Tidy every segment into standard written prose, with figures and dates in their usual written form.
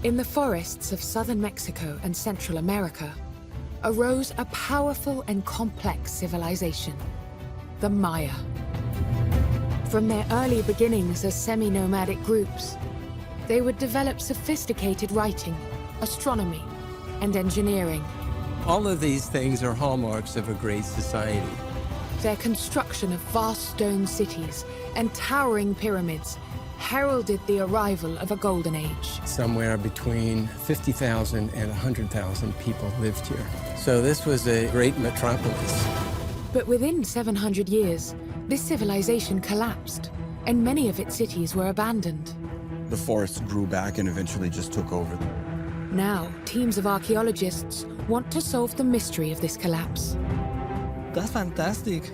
In the forests of southern Mexico and Central America arose a powerful and complex civilization, the Maya. From their early beginnings as semi-nomadic groups, they would develop sophisticated writing, astronomy, and engineering. All of these things are hallmarks of a great society. Their construction of vast stone cities and towering pyramids heralded the arrival of a golden age. Somewhere between 50,000 and 100,000 people lived here. So this was a great metropolis. But within 700 years, this civilization collapsed, and many of its cities were abandoned. The forests grew back and eventually just took over. Now, teams of archaeologists want to solve the mystery of this collapse. That's fantastic.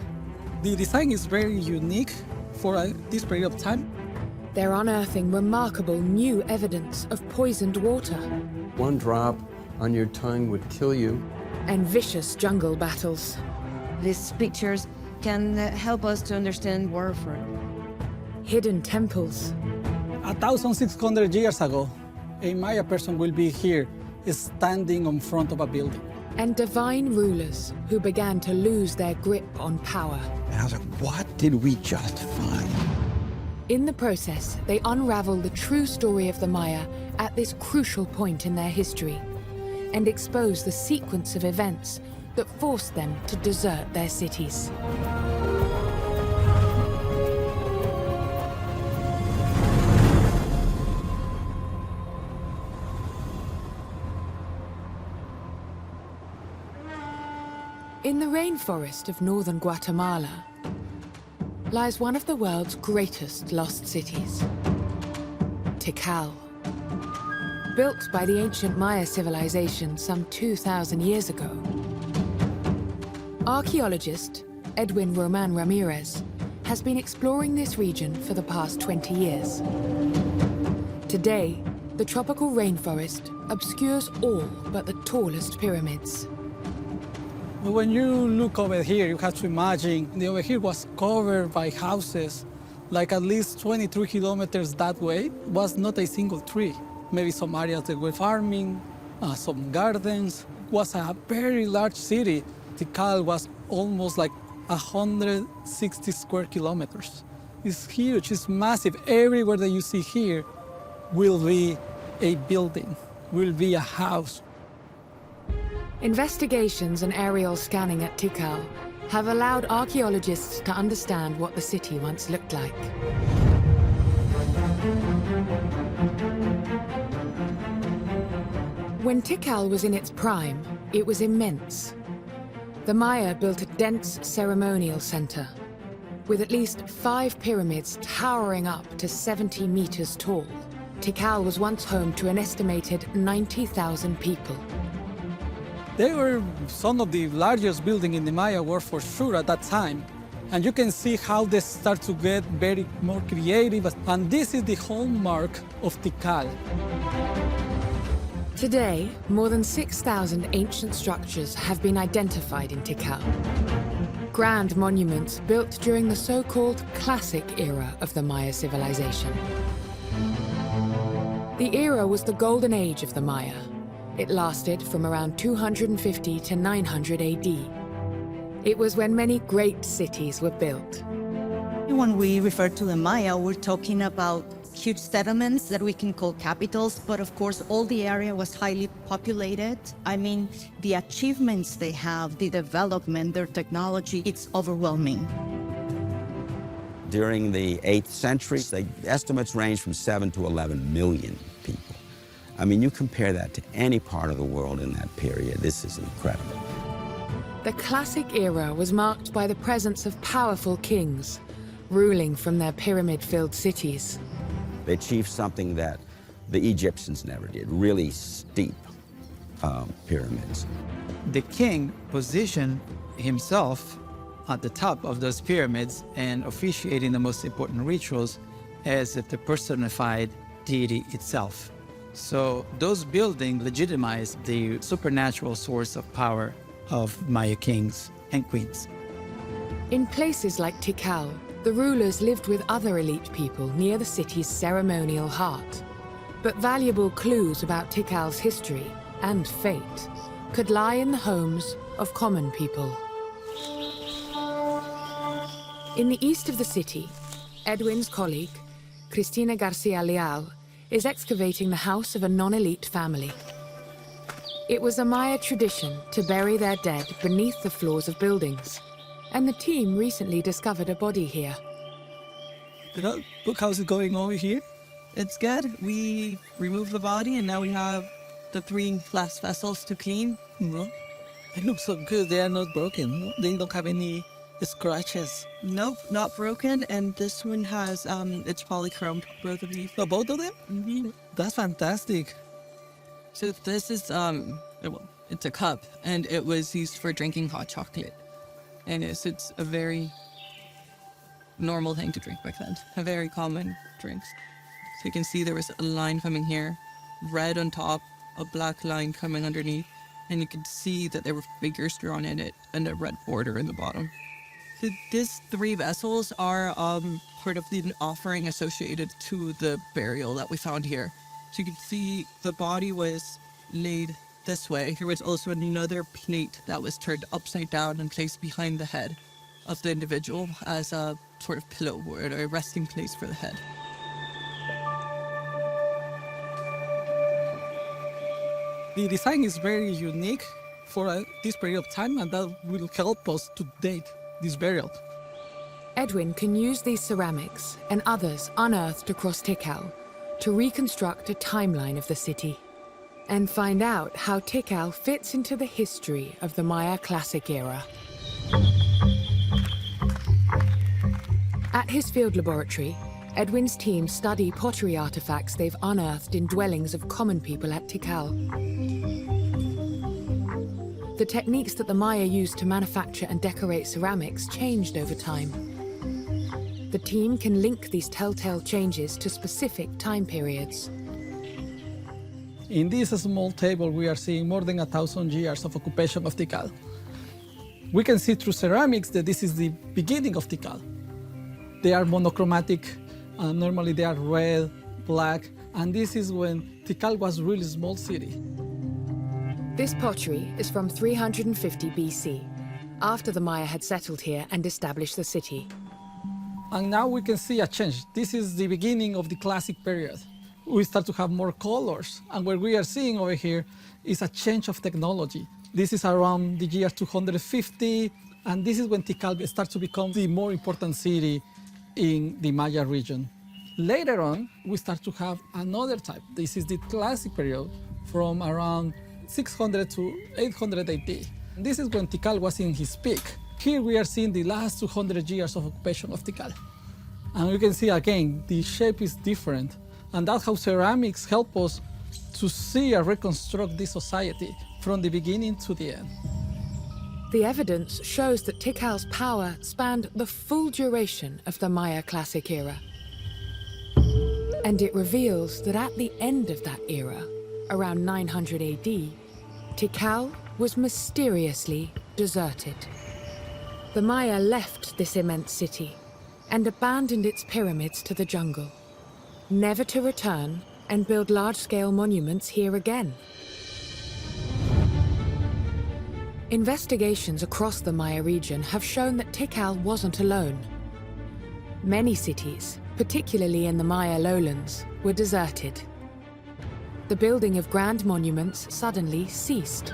The design is very unique for this period of time. They're unearthing remarkable new evidence of poisoned water One drop on your tongue would kill you. and vicious jungle battles. These pictures can help us to understand warfare. Hidden temples 1,600 years ago, a Maya person will be here, standing in front of a building. and divine rulers who began to lose their grip on power. And I was like, what did we just find? In the process, they unravel the true story of the Maya at this crucial point in their history and expose the sequence of events that forced them to desert their cities. In the rainforest of northern Guatemala lies one of the world's greatest lost cities, Tikal. Built by the ancient Maya civilization some 2,000 years ago, archaeologist Edwin Roman Ramirez has been exploring this region for the past 20 years. Today, the tropical rainforest obscures all but the tallest pyramids. When you look over here, you have to imagine the over here was covered by houses, like at least 23 kilometers that way was not a single tree. Maybe some areas that were farming, some gardens. It was a very large city. Tikal was almost like 160 square kilometers. It's huge, it's massive. Everywhere that you see here will be a building, will be a house. Investigations and aerial scanning at Tikal have allowed archaeologists to understand what the city once looked like. When Tikal was in its prime, it was immense. The Maya built a dense ceremonial center, with at least 5 pyramids towering up to 70 meters tall. Tikal was once home to an estimated 90,000 people. They were some of the largest buildings in the Maya world for sure at that time. And you can see how they start to get very more creative. And this is the hallmark of Tikal. Today, more than 6,000 ancient structures have been identified in Tikal. Grand monuments built during the so-called classic era of the Maya civilization. The era was the golden age of the Maya. It lasted from around 250 to 900 AD. It was when many great cities were built. When we refer to the Maya, we're talking about huge settlements that we can call capitals, but of course all the area was highly populated. I mean, the achievements they have, the development, their technology, it's overwhelming. During the 8th century, the estimates range from 7 to 11 million people. I mean, you compare that to any part of the world in that period, this is incredible. The classic era was marked by the presence of powerful kings, ruling from their pyramid-filled cities. They achieved something that the Egyptians never did, really steep pyramids. The king positioned himself at the top of those pyramids and officiating the most important rituals as if the personified deity itself. So those buildings legitimized the supernatural source of power of Maya kings and queens. In places like Tikal, the rulers lived with other elite people near the city's ceremonial heart. But valuable clues about Tikal's history and fate could lie in the homes of common people. In the east of the city, Edwin's colleague, Cristina Garcia Leal, is excavating the house of a non-elite family. It was a Maya tradition to bury their dead beneath the floors of buildings, and the team recently discovered a body here. Look how's it going over here. It's good. We removed the body and now we have the 3 last vessels to clean. No. It looks so good. They are not broken. They don't have any scratches. Nope, not broken. And this one has, it's polychrome, both of these. Oh, both of them? Mm-hmm. That's fantastic. So this is, it's a cup and it was used for drinking hot chocolate. And it's a very normal thing to drink back then. A very common drink. So you can see there was a line coming here, red on top, a black line coming underneath, and you could see that there were figures drawn in it and a red border in the bottom. So these 3 vessels are part of the offering associated to the burial that we found here. So you can see the body was laid this way. There was also another plate that was turned upside down and placed behind the head of the individual as a sort of pillow or a resting place for the head. The design is very unique for this period of time, and that will help us to date this burial. Edwin can use these ceramics and others unearthed across Tikal to reconstruct a timeline of the city and find out how Tikal fits into the history of the Maya Classic era. At his field laboratory, Edwin's team study pottery artifacts they've unearthed in dwellings of common people at Tikal. The techniques that the Maya used to manufacture and decorate ceramics changed over time. The team can link these telltale changes to specific time periods. In this small table, we are seeing more than 1,000 years of occupation of Tikal. We can see through ceramics that this is the beginning of Tikal. They are monochromatic. Normally they are red, black, and this is when Tikal was a really small city. This pottery is from 350 BC, after the Maya had settled here and established the city. And now we can see a change. This is the beginning of the classic period. We start to have more colors, and what we are seeing over here is a change of technology. This is around the year 250, and this is when Tikal starts to become the more important city in the Maya region. Later on, we start to have another type. This is the classic period from around 600 to 800 AD. This is when Tikal was in his peak. Here we are seeing the last 200 years of occupation of Tikal. And you can see again, the shape is different. And that's how ceramics help us to see and reconstruct this society from the beginning to the end. The evidence shows that Tikal's power spanned the full duration of the Maya Classic era. And it reveals that at the end of that era, around 900 AD, Tikal was mysteriously deserted. The Maya left this immense city and abandoned its pyramids to the jungle, never to return and build large-scale monuments here again. Investigations across the Maya region have shown that Tikal wasn't alone. Many cities, particularly in the Maya lowlands, were deserted. The building of grand monuments suddenly ceased.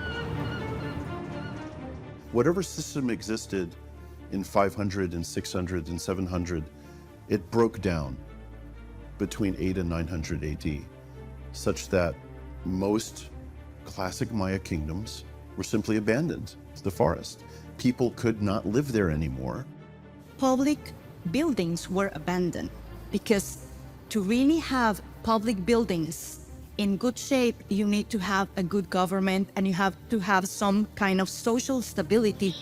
Whatever system existed in 500 and 600 and 700, it broke down between 8 and 900 AD, such that most classic Maya kingdoms were simply abandoned to the forest. People could not live there anymore. Public buildings were abandoned because to really have public buildings in good shape, you need to have a good government and you have to have some kind of social stability.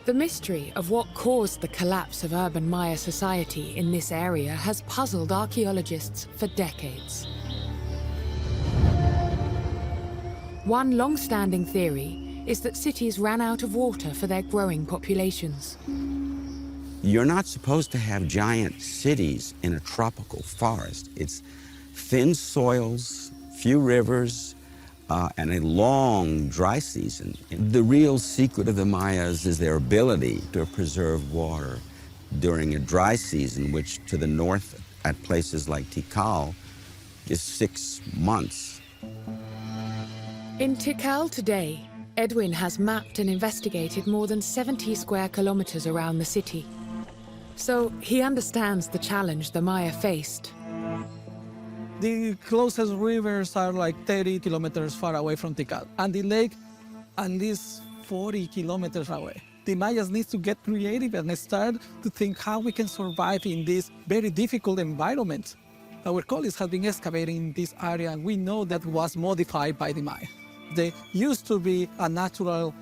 The mystery of what caused the collapse of urban Maya society in this area has puzzled archaeologists for decades. One long-standing theory is that cities ran out of water for their growing populations. You're not supposed to have giant cities in a tropical forest. It's thin soils, few rivers, and a long dry season. The real secret of the Mayas is their ability to preserve water during a dry season, which to the north at places like Tikal is 6 months. In Tikal today, Edwin has mapped and investigated more than 70 square kilometers around the city. So he understands the challenge the Maya faced. The closest rivers are like 30 kilometers far away from Tikal, and the lake at least 40 kilometers away. The Mayas need to get creative and start to think how we can survive in this very difficult environment. Our colleagues have been excavating in this area, and we know that was modified by the Maya. There used to be a natural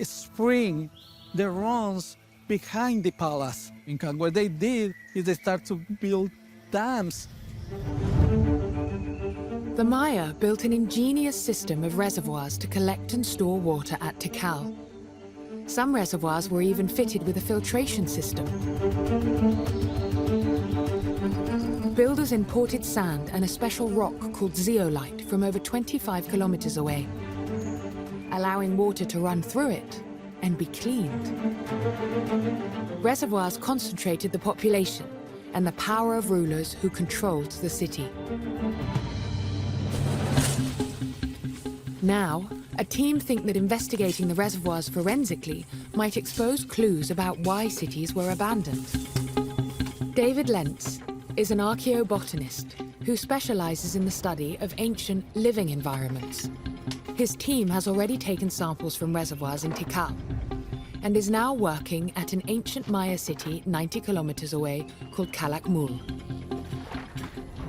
spring that runs behind the palace. And what they did is they start to build dams. The Maya built an ingenious system of reservoirs to collect and store water at Tikal. Some reservoirs were even fitted with a filtration system. Builders imported sand and a special rock called zeolite from over 25 kilometers away, allowing water to run through it and be cleaned. Reservoirs concentrated the population and the power of rulers who controlled the city. Now, a team think that investigating the reservoirs forensically might expose clues about why cities were abandoned. David Lentz is an archaeobotanist who specializes in the study of ancient living environments. His team has already taken samples from reservoirs in Tikal and is now working at an ancient Maya city 90 kilometers away called Calakmul.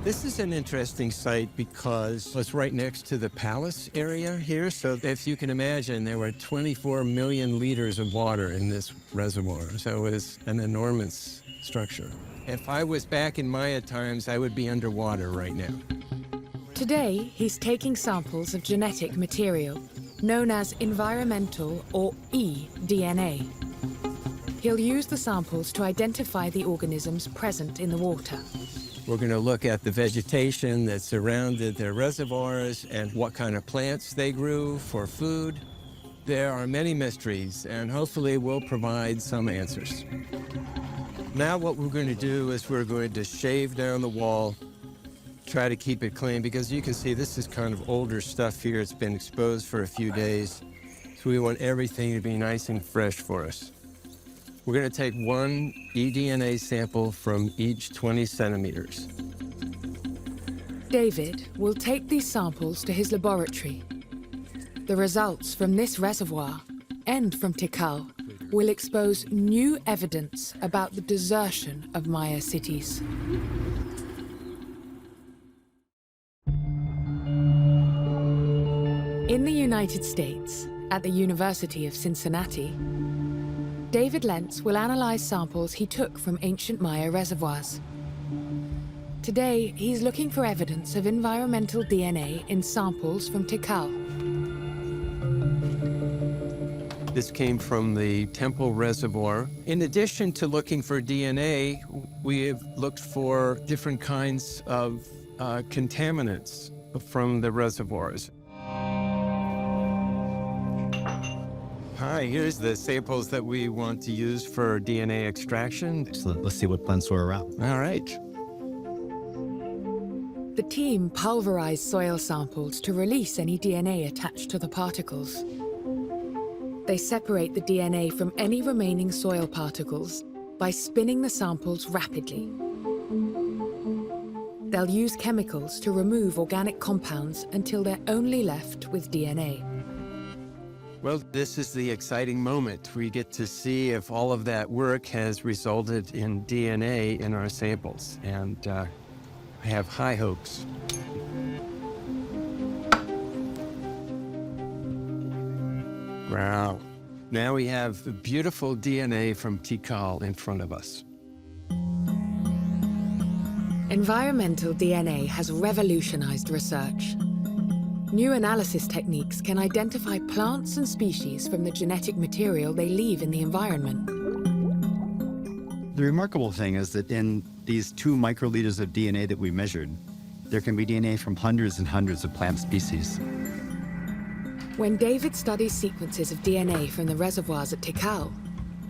This is an interesting site because it's right next to the palace area here. So if you can imagine, there were 24 million liters of water in this reservoir. So it was an enormous structure. If I was back in Maya times, I would be underwater right now. Today, he's taking samples of genetic material, known as environmental or eDNA. He'll use the samples to identify the organisms present in the water. We're going to look at the vegetation that surrounded their reservoirs and what kind of plants they grew for food. There are many mysteries, and hopefully we'll provide some answers. Now what we're going to do is we're going to shave down the wall, try to keep it clean, because you can see this is kind of older stuff here. It's been exposed for a few days, so we want everything to be nice and fresh for us. We're going to take one eDNA sample from each 20 centimeters. David will take these samples to his laboratory. The results from this reservoir and from Tikal will expose new evidence about the desertion of Maya cities. In the United States, at the University of Cincinnati, David Lentz will analyze samples he took from ancient Maya reservoirs. Today, he's looking for evidence of environmental DNA in samples from Tikal. This came from the Temple Reservoir. In addition to looking for DNA, we have looked for different kinds of contaminants from the reservoirs. Hi, here's the samples that we want to use for DNA extraction. So let's see what plants were around. All right. The team pulverized soil samples to release any DNA attached to the particles. They separate the DNA from any remaining soil particles by spinning the samples rapidly. They'll use chemicals to remove organic compounds until they're only left with DNA. Well, this is the exciting moment. We get to see if all of that work has resulted in DNA in our samples, and I have high hopes. Wow. Now we have the beautiful DNA from Tikal in front of us. Environmental DNA has revolutionized research. New analysis techniques can identify plants and species from the genetic material they leave in the environment. The remarkable thing is that in these 2 microliters of DNA that we measured, There can be DNA from hundreds and hundreds of plant species. When David studies sequences of DNA from the reservoirs at Tikal,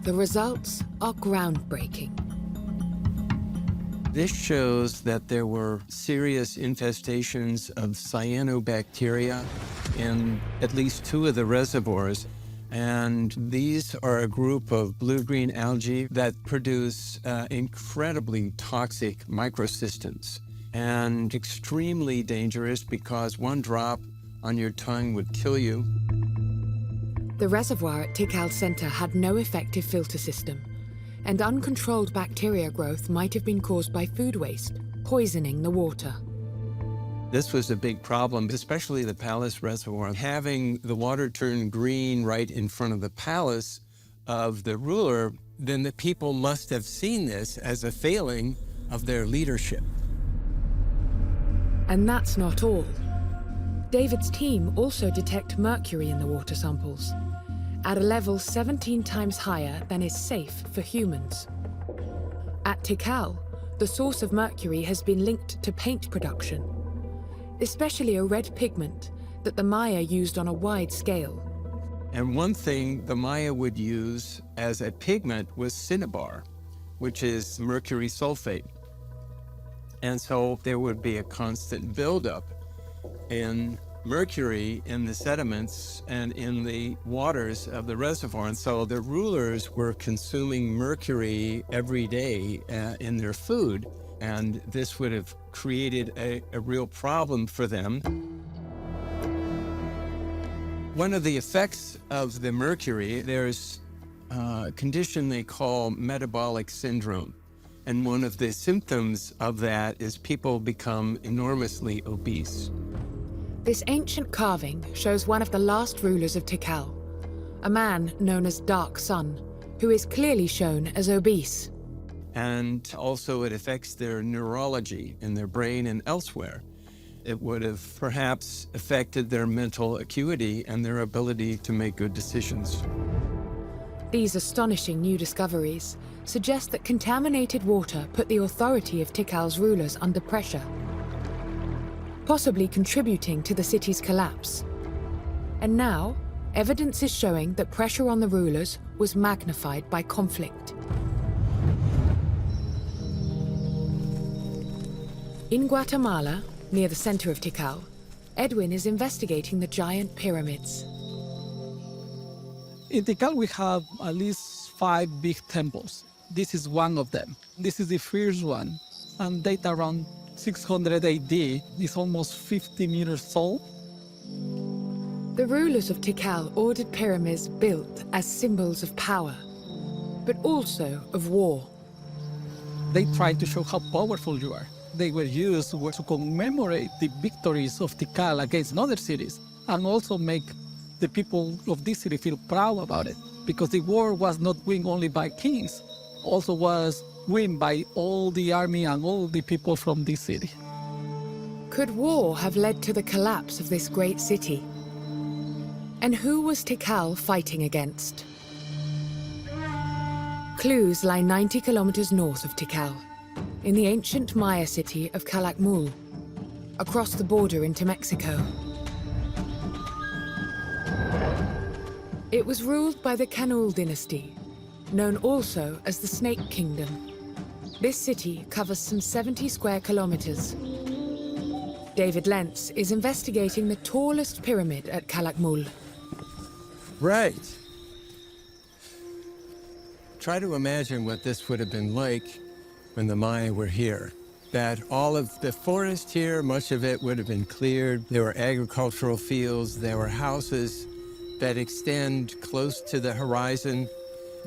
the results are groundbreaking. This shows that there were serious infestations of cyanobacteria in at least 2 of the reservoirs. And these are a group of blue-green algae that produce incredibly toxic microcystins and extremely dangerous because one drop on your tongue would kill you. The reservoir at Tikal Center had no effective filter system, and uncontrolled bacteria growth might have been caused by food waste, poisoning the water. This was a big problem, especially the palace reservoir. Having the water turn green right in front of the palace of the ruler, then the people must have seen this as a failing of their leadership. And that's not all. David's team also detect mercury in the water samples, at a level 17 times higher than is safe for humans. At Tikal, the source of mercury has been linked to paint production, especially a red pigment that the Maya used on a wide scale. And one thing the Maya would use as a pigment was cinnabar, which is mercury sulfate. And so there would be a constant buildup in mercury in the sediments and in the waters of the reservoir. And so the rulers were consuming mercury every day in their food. And this would have created a real problem for them. One of the effects of the mercury, there's a condition they call metabolic syndrome. And one of the symptoms of that is people become enormously obese. This ancient carving shows one of the last rulers of Tikal, a man known as Dark Sun, who is clearly shown as obese. And also it affects their neurology in their brain and elsewhere. It would have perhaps affected their mental acuity and their ability to make good decisions. These astonishing new discoveries suggest that contaminated water put the authority of Tikal's rulers under pressure, possibly contributing to the city's collapse. And now, evidence is showing that pressure on the rulers was magnified by conflict. In Guatemala, near the center of Tikal, Edwin is investigating the giant pyramids. In Tikal, we have at least 5 big temples. This is one of them. This is the first one, and date around 600 AD. It's almost 50 meters tall. The rulers of Tikal ordered pyramids built as symbols of power, but also of war. They tried to show how powerful you are. They were used to commemorate the victories of Tikal against other cities, and also make the people of this city feel proud about it, because the war was not won only by kings, also was won by all the army and all the people from this city. Could war have led to the collapse of this great city? And who was Tikal fighting against? Clues lie 90 kilometers north of Tikal, in the ancient Maya city of Calakmul, across the border into Mexico. It was ruled by the Canul dynasty, known also as the Snake Kingdom. This city covers some 70 square kilometers. David Lentz is investigating the tallest pyramid at Calakmul. Right. Try to imagine what this would have been like when the Maya were here. That all of the forest here, much of it would have been cleared. There were agricultural fields, there were houses that extend close to the horizon.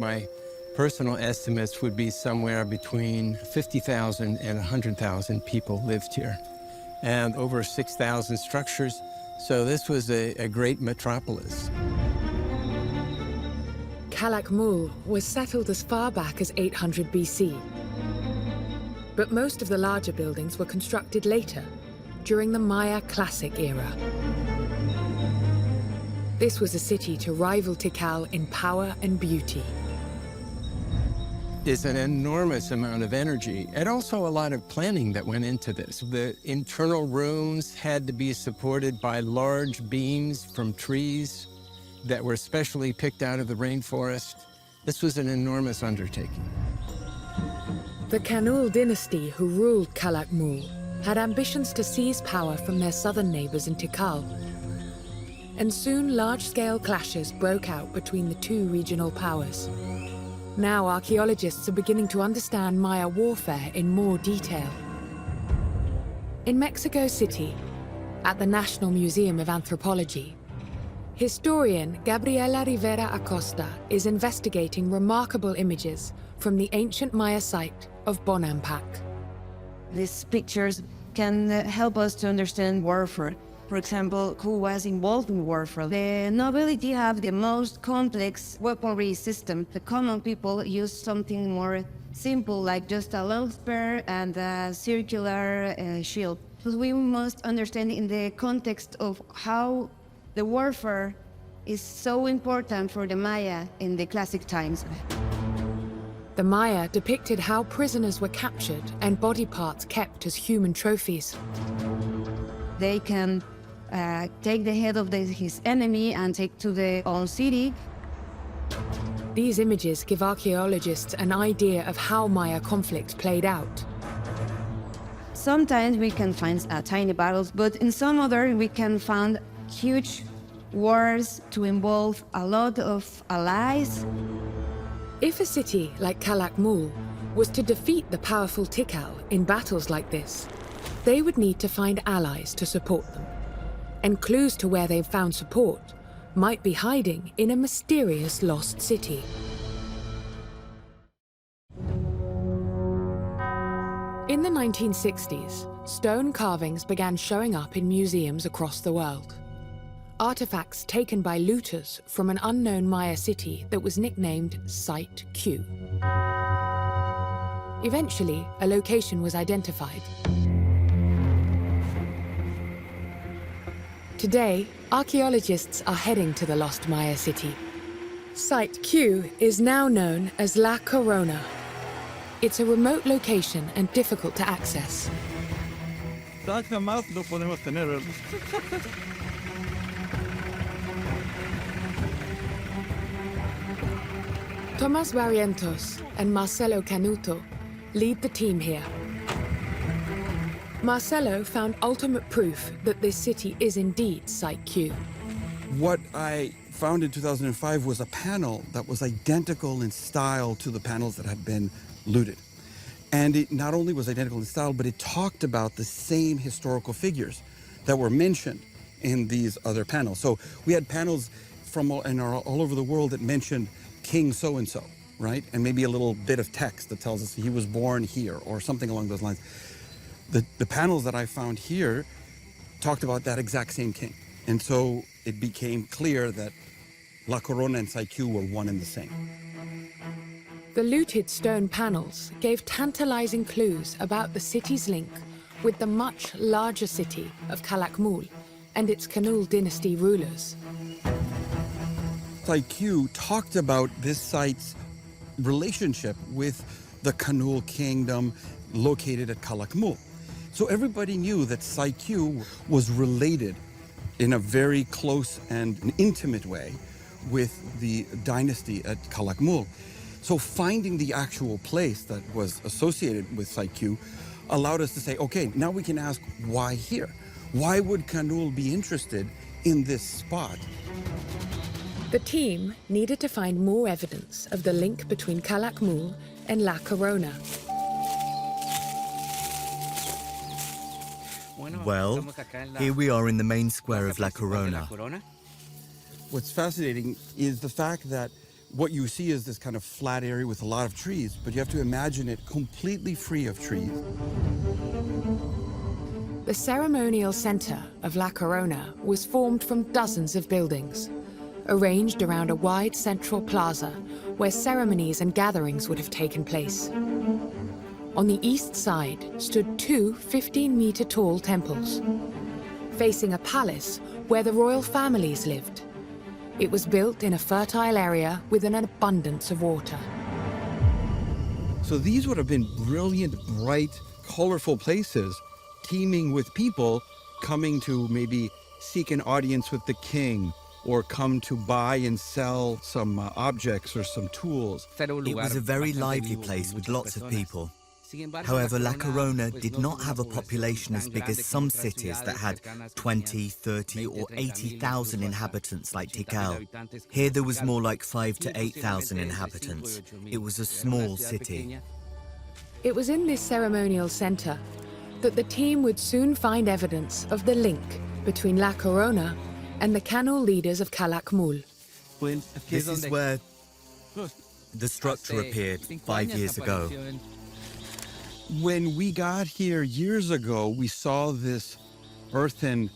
My personal estimates would be somewhere between 50,000 and 100,000 people lived here, and over 6,000 structures. So this was a great metropolis. Calakmul was settled as far back as 800 BC. But most of the larger buildings were constructed later, during the Maya Classic era. This was a city to rival Tikal in power and beauty. is an enormous amount of energy and also a lot of planning that went into this. The internal rooms had to be supported by large beams from trees that were specially picked out of the rainforest. This was an enormous undertaking. The Kanul dynasty, who ruled Calakmul, had ambitions to seize power from their southern neighbors in Tikal. And soon large-scale clashes broke out between the two regional powers. Now archaeologists are beginning to understand Maya warfare in more detail. In Mexico City, at the National Museum of Anthropology, historian Gabriela Rivera Acosta is investigating remarkable images from the ancient Maya site of Bonampak. These pictures can help us to understand warfare. For example, who was involved in warfare. The nobility have the most complex weaponry system. The common people use something more simple, like just a long spear and a circular shield. So we must understand in the context of how the warfare is so important for the Maya in the classic times. The Maya depicted how prisoners were captured and body parts kept as human trophies. They can take the head of his enemy and take to their own city. These images give archaeologists an idea of how Maya conflict played out. Sometimes we can find tiny battles, but in some other we can find huge wars to involve a lot of allies. If a city like Calakmul was to defeat the powerful Tikal in battles like this, they would need to find allies to support them. And clues to where they've found support might be hiding in a mysterious lost city. In the 1960s, stone carvings began showing up in museums across the world. Artifacts taken by looters from an unknown Maya city that was nicknamed Site Q. Eventually, a location was identified. Today, archaeologists are heading to the lost Maya city. Site Q is now known as La Corona. It's a remote location and difficult to access. Tomas Barrientos and Marcelo Canuto lead the team here. Marcelo found ultimate proof that this city is indeed Site Q. What I found in 2005 was a panel that was identical in style to the panels that had been looted. And it not only was identical in style, but it talked about the same historical figures that were mentioned in these other panels. So we had panels from all over the world that mentioned King so-and-so, right? And maybe a little bit of text that tells us he was born here or something along those lines. The panels that I found here talked about that exact same king. And so it became clear that La Corona and Site Q were one and the same. The looted stone panels gave tantalizing clues about the city's link with the much larger city of Calakmul and its Kanul dynasty rulers. Site Q talked about this site's relationship with the Kanul kingdom located at Calakmul. So everybody knew that Site Q was related in a very close and intimate way with the dynasty at Calakmul. So finding the actual place that was associated with Site Q allowed us to say, okay, now we can ask why here? Why would Kanul be interested in this spot? The team needed to find more evidence of the link between Calakmul and La Corona. Well, here we are in the main square of La Corona. What's fascinating is the fact that what you see is this kind of flat area with a lot of trees, but you have to imagine it completely free of trees. The ceremonial center of La Corona was formed from dozens of buildings, arranged around a wide central plaza where ceremonies and gatherings would have taken place. On the east side stood two 15-meter-tall temples, facing a palace where the royal families lived. It was built in a fertile area with an abundance of water. So these would have been brilliant, bright, colorful places, teeming with people coming to maybe seek an audience with the king, or come to buy and sell some objects or some tools. It was a very lively place with lots of people. However, La Corona did not have a population as big as some cities that had 20, 30 or 80,000 inhabitants like Tikal. Here there was more like 5,000 to 8,000 inhabitants. It was a small city. It was in this ceremonial center that the team would soon find evidence of the link between La Corona and the Kanul leaders of Calakmul. This is where the structure appeared 5 years ago. When we got here years ago, we saw this earthen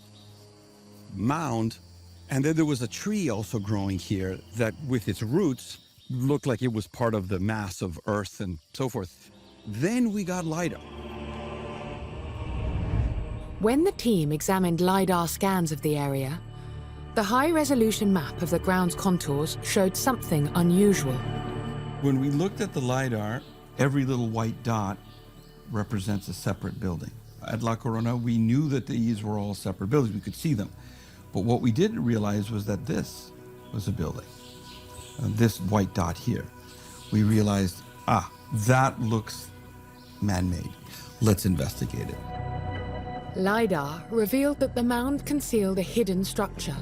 mound, and then there was a tree also growing here that with its roots looked like it was part of the mass of earth and so forth. Then we got LiDAR. When the team examined LiDAR scans of the area, the high-resolution map of the ground's contours showed something unusual. When we looked at the LiDAR, every little white dot represents a separate building. At La Corona, we knew that these were all separate buildings. We could see them. But what we didn't realize was that this was a building. This white dot here. We realized, that looks man-made. Let's investigate it. LiDAR revealed that the mound concealed a hidden structure.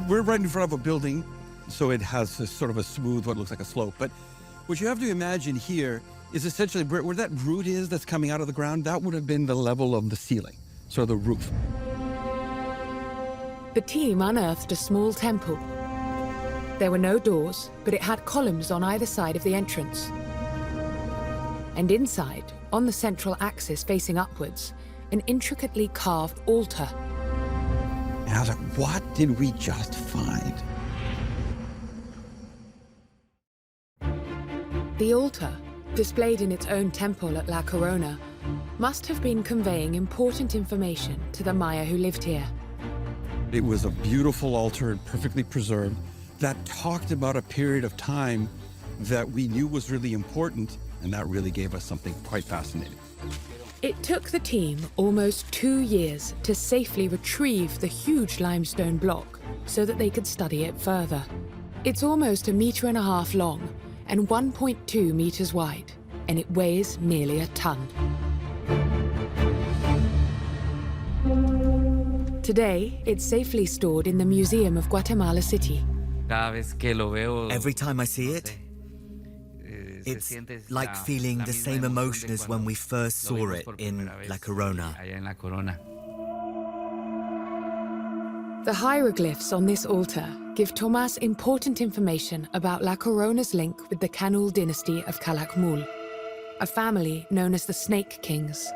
We're right in front of a building, so it has this sort of a smooth, what looks like a slope. But what you have to imagine here is essentially where that root is that's coming out of the ground, that would have been the level of the ceiling, so the roof. The team unearthed a small temple. There were no doors, but it had columns on either side of the entrance. And inside, on the central axis facing upwards, an intricately carved altar. And I was like, what did we just find? The altar, displayed in its own temple at La Corona, must have been conveying important information to the Maya who lived here. It was a beautiful altar, perfectly preserved, that talked about a period of time that we knew was really important, and that really gave us something quite fascinating. It took the team almost 2 years to safely retrieve the huge limestone block so that they could study it further. It's almost 1.5 meters long and 1.2 meters wide, and it weighs nearly a ton. Today, it's safely stored in the Museum of Guatemala City. Every time I see it, it's like feeling the same emotion as when we first saw it in La Corona. The hieroglyphs on this altar give Tomás important information about La Corona's link with the Kanul dynasty of Calakmul, a family known as the Snake Kings.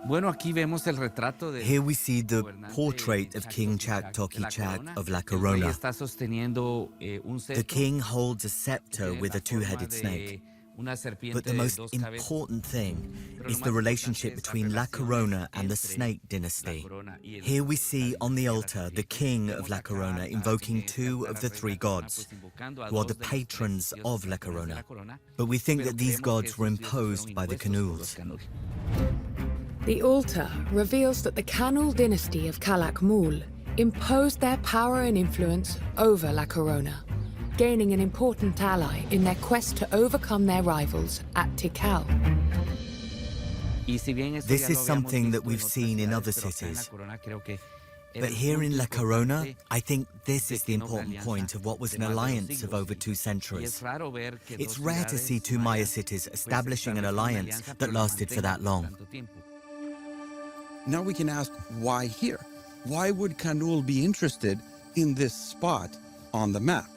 Here we see the portrait of King Chak Toki Chak of La Corona. The king holds a scepter with a two-headed snake. But the most important thing is the relationship between La Corona and the Snake dynasty. Here we see on the altar the king of La Corona invoking 2 of the 3 gods, who are the patrons of La Corona. But we think that these gods were imposed by the Kanuls. The altar reveals that the Kanul dynasty of Calakmul imposed their power and influence over La Corona, gaining an important ally in their quest to overcome their rivals at Tikal. This is something that we've seen in other cities. But here in La Corona, I think this is the important point of what was an alliance of over 2 centuries. It's rare to see 2 Maya cities establishing an alliance that lasted for that long. Now we can ask, why here? Why would Kanul be interested in this spot on the map?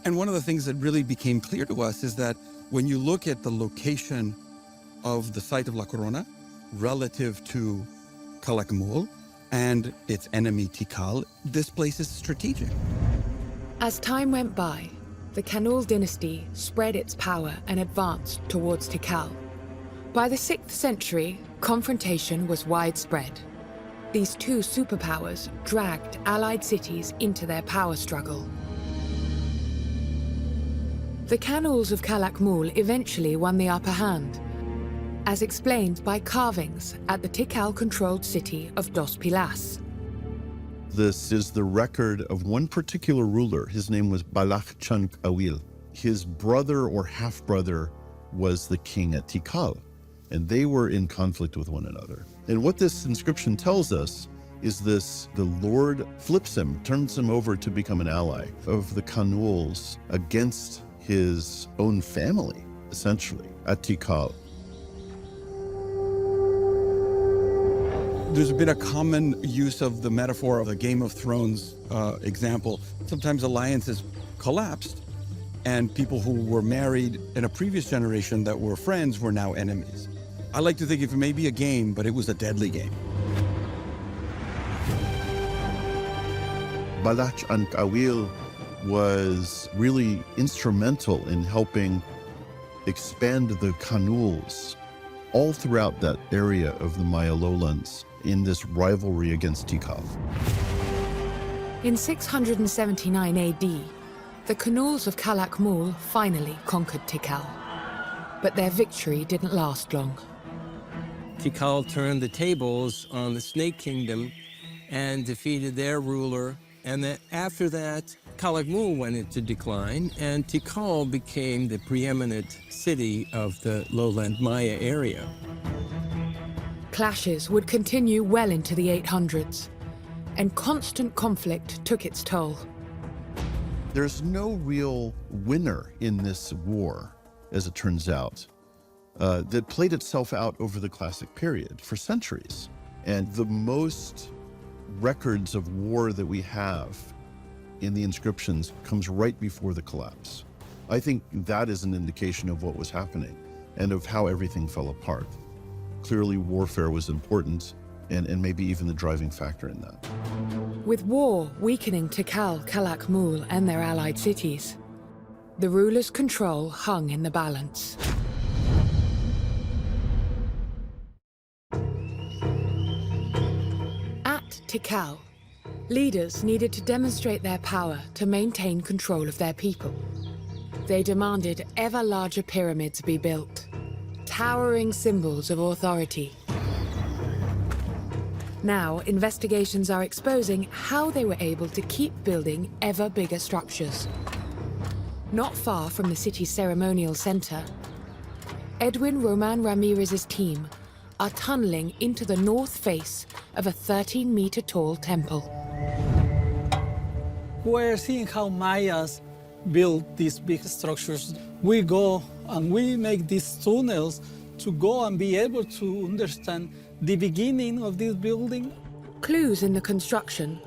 And one of the things that really became clear to us is that when you look at the location of the site of La Corona relative to Calakmul and its enemy Tikal, this place is strategic. As time went by, the Kanul dynasty spread its power and advanced towards Tikal. By the 6th century, confrontation was widespread. These 2 superpowers dragged allied cities into their power struggle. The Kanuls of Calakmul eventually won the upper hand, as explained by carvings at the Tikal-controlled city of Dos Pilas. This is the record of one particular ruler. His name was Balach Chunk Awil. His brother or half-brother was the king at Tikal, and they were in conflict with one another. And what this inscription tells us is the Lord flips him, turns him over to become an ally of the Kanuls against his own family, essentially, at Tikal. There's been a common use of the metaphor of the Game of Thrones example. Sometimes alliances collapsed, and people who were married in a previous generation that were friends were now enemies. I like to think it may be a game, but it was a deadly game. Balach Awil was really instrumental in helping expand the Kanuls all throughout that area of the Maya lowlands in this rivalry against Tikal. In 679 AD, the Kanuls of Calakmul finally conquered Tikal. But their victory didn't last long. Tikal turned the tables on the Snake Kingdom and defeated their ruler. And then after that, Calakmul went into decline, and Tikal became the preeminent city of the lowland Maya area. Clashes would continue well into the 800s, and constant conflict took its toll. There's no real winner in this war, as it turns out, that played itself out over the Classic period for centuries. And the most records of war that we have in the inscriptions comes right before the collapse. I think that is an indication of what was happening and of how everything fell apart. Clearly, warfare was important and maybe even the driving factor in that. With war weakening Tikal, Calakmul, and their allied cities, the ruler's control hung in the balance. At Tikal, leaders needed to demonstrate their power to maintain control of their people. They demanded ever larger pyramids be built, towering symbols of authority. Now, investigations are exposing how they were able to keep building ever bigger structures. Not far from the city's ceremonial center, Edwin Roman Ramirez's team are tunneling into the north face of a 13-meter-tall temple. We're seeing how Mayas built these big structures. We go and we make these tunnels to go and be able to understand the beginning of this building. Clues in the construction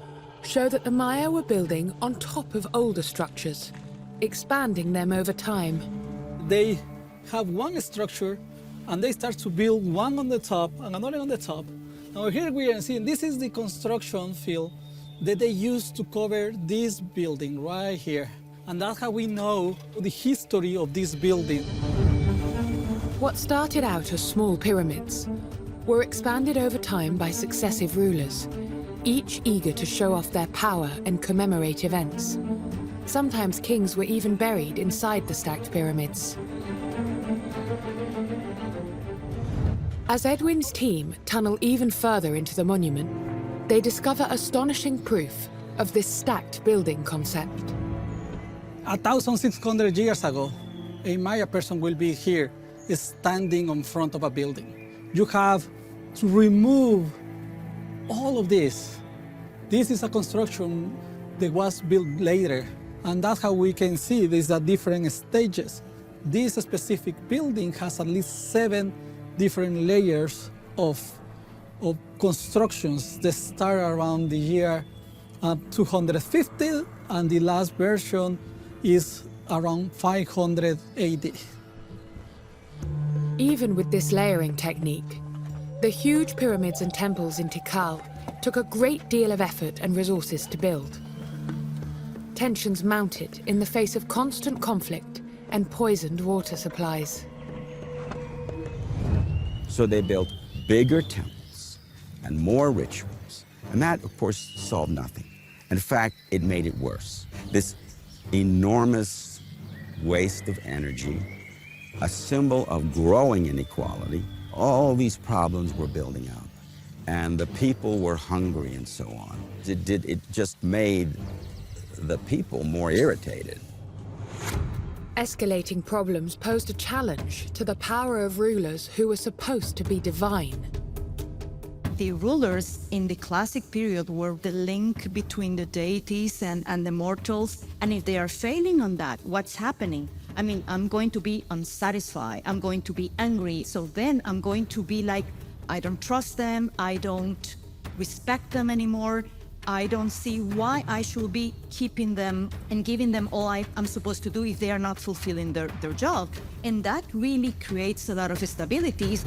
show that the Maya were building on top of older structures, expanding them over time. They have one structure and they start to build one on the top and another on the top. Now here we are seeing this is the construction field that they used to cover this building right here. And that's how we know the history of this building. What started out as small pyramids were expanded over time by successive rulers, each eager to show off their power and commemorate events. Sometimes kings were even buried inside the stacked pyramids. As Edwin's team tunnel even further into the monument, they discover astonishing proof of this stacked building concept. 1,600 years ago, a Maya person will be here standing in front of a building. You have to remove all of this. This is a construction that was built later, and that's how we can see these are different stages. This specific building has at least 7 different layers of constructions that start around the year 250, and the last version is around 500 AD. Even with this layering technique, the huge pyramids and temples in Tikal took a great deal of effort and resources to build. Tensions mounted in the face of constant conflict and poisoned water supplies. So they built bigger temples and more rituals. And that, of course, solved nothing. In fact, it made it worse. This enormous waste of energy, a symbol of growing inequality. All these problems were building up, and the people were hungry and so on. It just made the people more irritated. Escalating problems posed a challenge to the power of rulers who were supposed to be divine. The rulers in the classic period were the link between the deities and the mortals. And if they are failing on that, what's happening? I mean, I'm going to be unsatisfied. I'm going to be angry. So then I'm going to be like, I don't trust them. I don't respect them anymore. I don't see why I should be keeping them and giving them all I'm supposed to do if they are not fulfilling their job. And that really creates a lot of instabilities.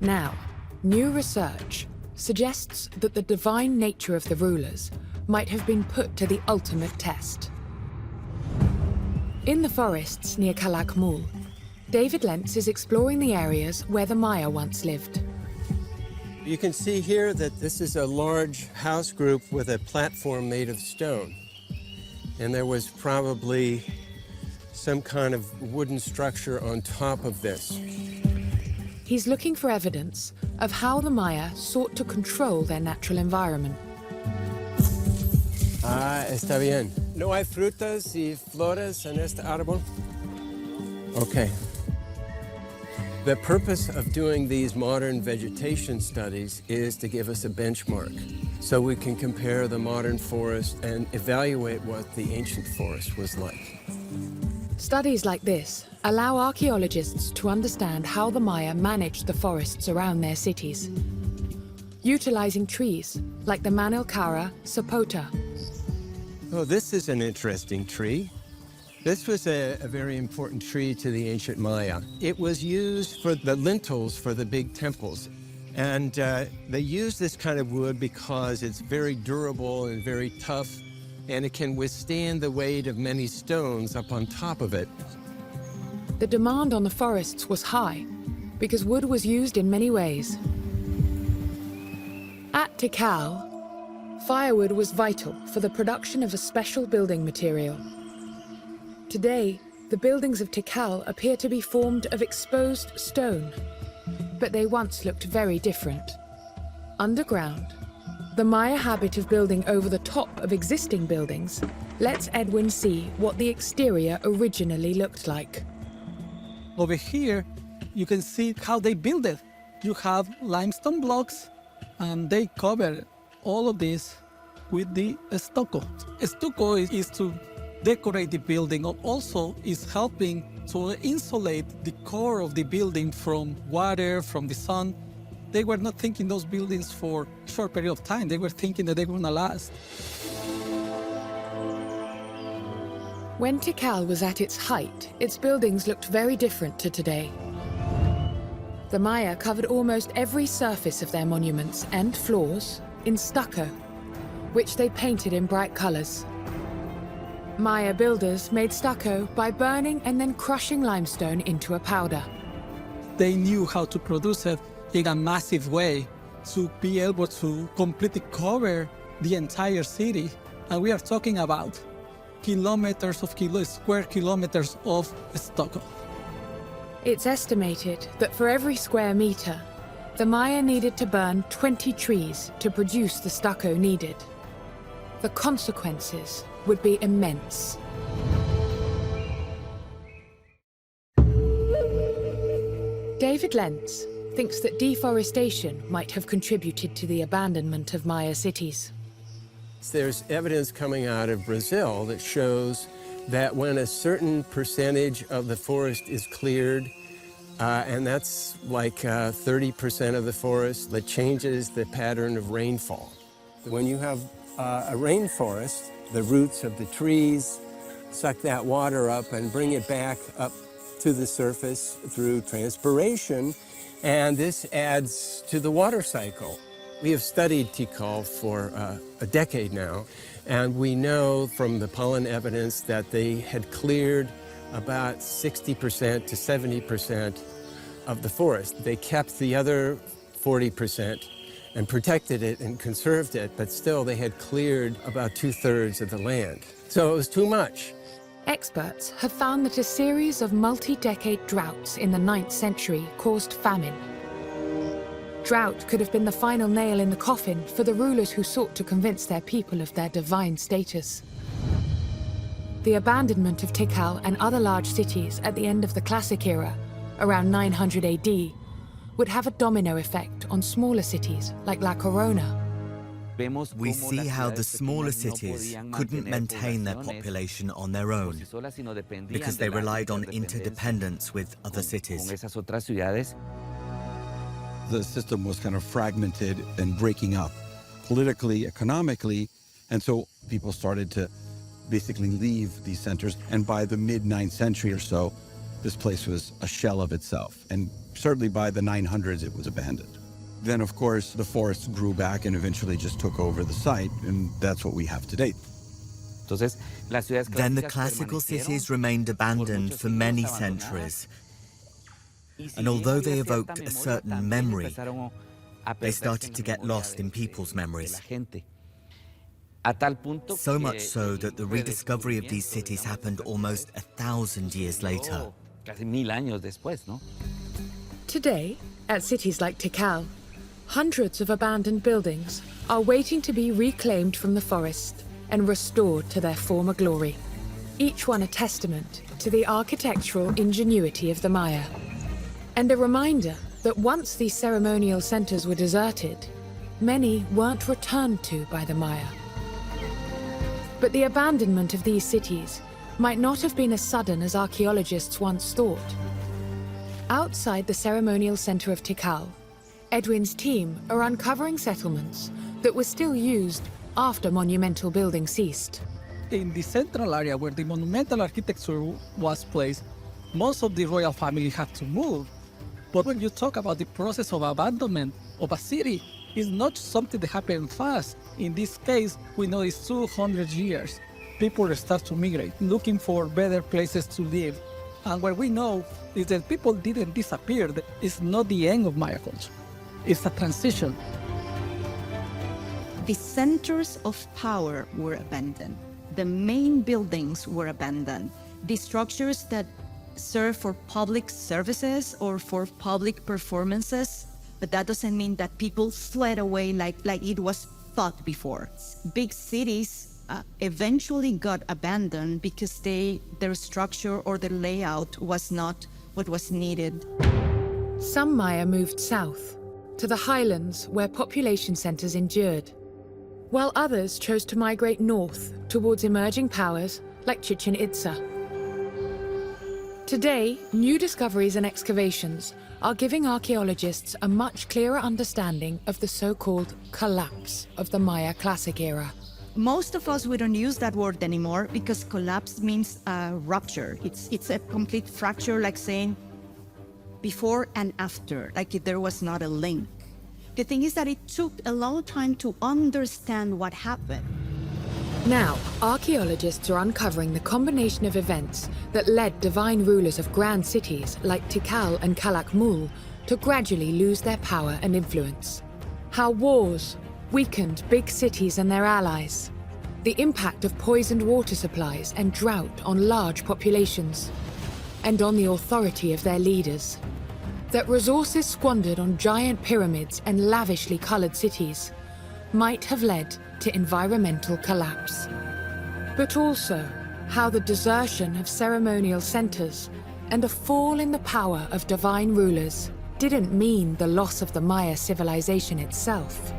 Now, new research suggests that the divine nature of the rulers might have been put to the ultimate test. In the forests near Calakmul, David Lentz is exploring the areas where the Maya once lived. You can see here that this is a large house group with a platform made of stone. And there was probably some kind of wooden structure on top of this. He's looking for evidence of how the Maya sought to control their natural environment. Ah, está bien. ¿No hay frutas y flores en este árbol? Okay. The purpose of doing these modern vegetation studies is to give us a benchmark so we can compare the modern forest and evaluate what the ancient forest was like. Studies like this allow archaeologists to understand how the Maya managed the forests around their cities, utilizing trees like the Manilcara sapota. Oh, this is an interesting tree. This was a very important tree to the ancient Maya. It was used for the lintels for the big temples. And they use this kind of wood because it's very durable and very tough, and it can withstand the weight of many stones up on top of it. The demand on the forests was high because wood was used in many ways. At Tikal, firewood was vital for the production of a special building material. Today, the buildings of Tikal appear to be formed of exposed stone, but they once looked very different. Underground, the Maya habit of building over the top of existing buildings lets Edwin see what the exterior originally looked like. Over here, you can see how they build it. You have limestone blocks, and they cover all of this with the stucco. Stucco is to decorate the building, also is helping to insulate the core of the building from water, from the sun. They were not thinking those buildings for a short period of time. They were thinking that they were gonna last. When Tikal was at its height, its buildings looked very different to today. The Maya covered almost every surface of their monuments and floors in stucco, which they painted in bright colors. Maya builders made stucco by burning and then crushing limestone into a powder. They knew how to produce it in a massive way to be able to completely cover the entire city. And we are talking about square kilometers of stucco. It's estimated that for every square meter, the Maya needed to burn 20 trees to produce the stucco needed. The consequences would be immense. David Lentz thinks that deforestation might have contributed to the abandonment of Maya cities. There's evidence coming out of Brazil that shows that when a certain percentage of the forest is cleared, and that's like 30% of the forest, that changes the pattern of rainfall. When you have a rainforest, the roots of the trees suck that water up and bring it back up to the surface through transpiration, and this adds to the water cycle. We have studied Tikal for a decade now, and we know from the pollen evidence that they had cleared about 60% to 70% of the forest. They kept the other 40% and protected it and conserved it, but still they had cleared about 2/3 of the land. So it was too much. Experts have found that a series of multi-decade droughts in the 9th century caused famine. Drought could have been the final nail in the coffin for the rulers who sought to convince their people of their divine status. The abandonment of Tikal and other large cities at the end of the Classic era, around 900 AD, would have a domino effect on smaller cities like La Corona. We see how the smaller cities couldn't maintain their population on their own because they relied on interdependence with other cities. The system was kind of fragmented and breaking up politically, economically, and so people started to basically leave these centers. And by the mid-9th century or so, this place was a shell of itself. And certainly by the 900s, it was abandoned. Then, of course, the forests grew back and eventually just took over the site, and that's what we have today. Then the classical cities remained abandoned for many centuries. And although they evoked a certain memory, they started to get lost in people's memories. So much so that the rediscovery of these cities happened almost 1,000 years later. Today, at cities like Tikal, hundreds of abandoned buildings are waiting to be reclaimed from the forest and restored to their former glory. Each one a testament to the architectural ingenuity of the Maya, and a reminder that once these ceremonial centers were deserted, many weren't returned to by the Maya. But the abandonment of these cities might not have been as sudden as archaeologists once thought. Outside the ceremonial center of Tikal, Edwin's team are uncovering settlements that were still used after monumental building ceased. In the central area where the monumental architecture was placed, most of the royal family had to move. But when you talk about the process of abandonment of a city, it's not something that happened fast. In this case, we know it's 200 years. People start to migrate, looking for better places to live. And what we know is that people didn't disappear. It's not the end of Maya culture. It's a transition. The centers of power were abandoned. The main buildings were abandoned. The structures that serve for public services or for public performances, but that doesn't mean that people fled away like it was thought before. Big cities eventually got abandoned because their structure or their layout was not what was needed. Some Maya moved south, to the highlands where population centers endured, while others chose to migrate north towards emerging powers like Chichen Itza. Today, new discoveries and excavations are giving archaeologists a much clearer understanding of the so-called collapse of the Maya Classic era. Most of us, we don't use that word anymore because collapse means a rupture. It's a complete fracture, like saying before and after, like if there was not a link. The thing is that it took a long time to understand what happened. Now, archaeologists are uncovering the combination of events that led divine rulers of grand cities like Tikal and Calakmul to gradually lose their power and influence. How wars weakened big cities and their allies, the impact of poisoned water supplies and drought on large populations, and on the authority of their leaders. That resources squandered on giant pyramids and lavishly colored cities might have led to environmental collapse. But also how the desertion of ceremonial centers and a fall in the power of divine rulers didn't mean the loss of the Maya civilization itself.